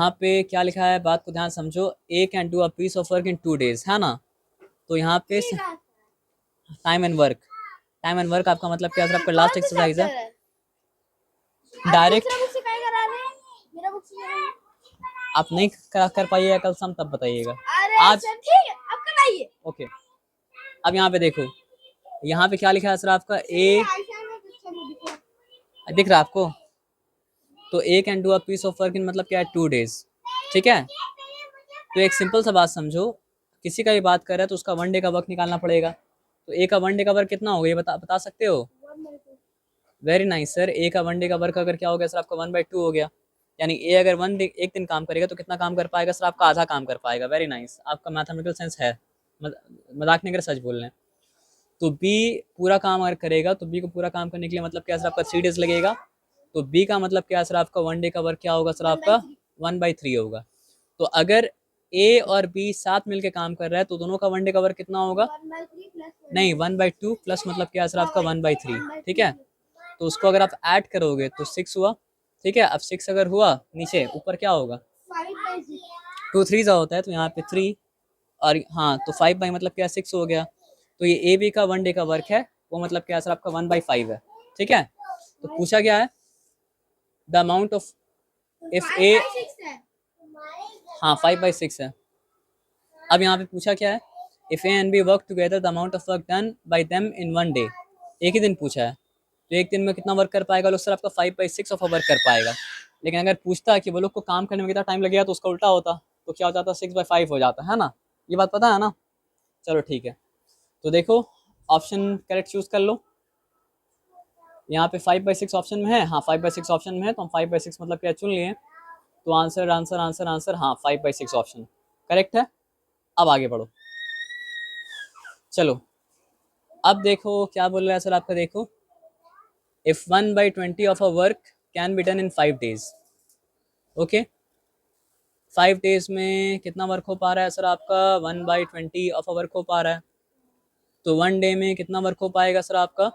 यहाँ पे क्या लिखा है, बात को ध्यान समझो। A can do a piece of work in 2 days, है ना। तो यहाँ पे time and work, time and work आपका मतलब क्या है, आपका लास्ट एक्सरसाइज है। डायरेक्ट आप नहीं कर पाइएगा कल सम, तब बताइएगा। आज ठीक है, अब कराइए। ओके, अब यहाँ पे देखो, यहाँ पे क्या लिखा है सर आपका, ए दिख रहा है आपको। तो A can do a piece of work in मतलब क्या है, 2 days, ठीक है। तो एक सिंपल सा बात समझो, किसी का भी बात कर रहा है तो उसका 1 डे का वर्क निकालना पड़ेगा। तो ए का 1 डे का वर्क कितना हो गया, बता सकते हो। वेरी नाइस सर, ए का 1 डे का वर्क अगर क्या हो गया सर आपका 1/2 हो गया। यानी ए अगर 1 डे एक दिन काम करेगा तो कितना काम कर पाएगा सर आपका, आधा काम कर पाएगा। वेरी नाइस, आपका मैथमेटिकल सेंस है, मजाक नहीं कर, सच बोल रहे हैं। तो बी पूरा काम अगर करेगा तो बी को पूरा काम करने के लिए मतलब क्या सर आपका 3 days लगेगा। तो बी का मतलब क्या सर आपका 1 डे का वर्क क्या होगा सर आपका 1/3 होगा। तो अगर ए और बी साथ मिलके काम कर रहा है तो दोनों का 1 डे का वर्क कितना होगा, नहीं 1/2 प्लस मतलब क्या सर आपका 1/3, ठीक है। तो उसको अगर आप ऐड करोगे तो 6 हुआ, ठीक है। अब 6 अगर हुआ नीचे, ऊपर क्या होगा, 2 3 होता है, तो यहाँ पे 3, और हाँ तो 5 मतलब क्या 6 हो गया। तो ये ए बी का 1 डे का वर्क है, वो मतलब क्या सर आपका 1/5 है, ठीक है। तो पूछा गया है the amount of if A, हाँ 5/6 है। अब यहाँ पे पूछा क्या है, if A and B work together the amount of work done by them in 1 day. एक ही दिन पूछा है, तो एक दिन में कितना वर्क कर पाएगा लोग सर आपका 5/6 ऑफ वर्क कर पाएगा। लेकिन अगर पूछता है कि वो लोग को काम करने में कितना टाइम लगेगा तो उसका उल्टा होता, तो क्या हो जाता, 6/5 हो जाता है ना। ये बात पता है ना। चलो ठीक है, तो देखो ऑप्शन करेक्ट चूज कर लो। यहाँ पे 5/6 ऑप्शन में है, हाँ 5/6 ऑप्शन में है, तो हम 5/6 मतलब क्या चुन लिए। तो आंसर आंसर आंसर आंसर हाँ 5/6 ऑप्शन करेक्ट है। अब आगे बढ़ो, चलो अब देखो क्या बोल रहा है सर आपका, देखो if 1/20 of a work can be done in 5 days, okay. 5 days में कितना वर्क हो पा रहा है सर आपका, 1/20 ऑफ अ वर्क हो पा रहा है। तो 1 डे में कितना वर्क हो पाएगा सर आपका,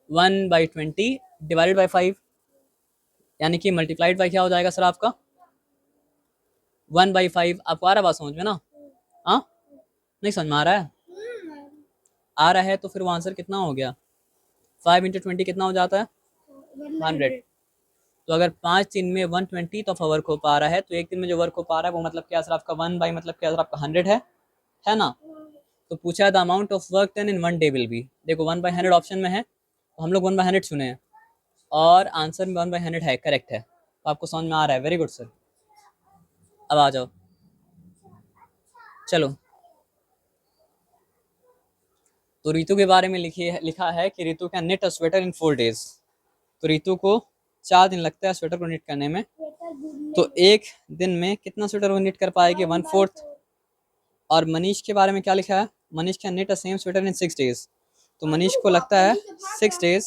1/20 डिवाइडेड बाई 5, यानी कि मल्टीप्लाइड बाई क्या हो जाएगा सर आपका 1/5। आपको आ रहा बात समझ में ना, हाँ नहीं समझ में आ रहा है, आ रहा है तो फिर वो आंसर कितना हो गया, 5 × 20 कितना हो जाता है 100। तो अगर 5 दिन में 1/20 तो वर्क हो पा रहा है, तो एक दिन में जो वर्क हो पा रहा है वो मतलब क्या सर आपका 1 बाई मतलब क्या सर आपका 100 है ना। तो पूछा है the amount of work done in 1 day will be, देखो 1/100 ऑप्शन में है, तो हम लोग 1/100 चुने हैं, और आंसर में 1/100 है, करेक्ट है। तो आपको समझ में आ रहा है, वेरी गुड सर। अब आ जाओ, चलो तो रितु के बारे में लिखा है कि Ritu can knit a sweater in 4 days। तो रितु को 4 दिन लगता है स्वेटर को निट करने में, तो एक दिन में कितना स्वेटर वो निट कर पाएगी, 1/4। और मनीष के बारे में क्या लिखा है, Manish can knit a same sweater in 6 days। तो मनीष को लगता है 6 days,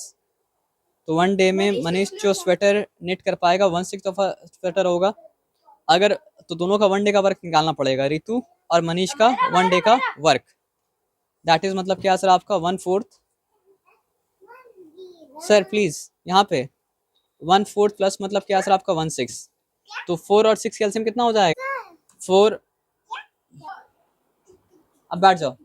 तो 1 डे में मनीष जो स्वेटर निट कर पाएगा 1/6 ऑफ स्वेटर होगा। अगर तो दोनों का 1 डे का वर्क निकालना पड़ेगा, रितु और मनीष का 1 डे का वर्क, दैट इज मतलब क्या सर आपका 1/4। सर प्लीज यहाँ पे 1/4 प्लस मतलब क्या सर आपका 1/6। तो 4 और 6 कैल्सियम कितना हो जाएगा 4। अब बैठ जाओ।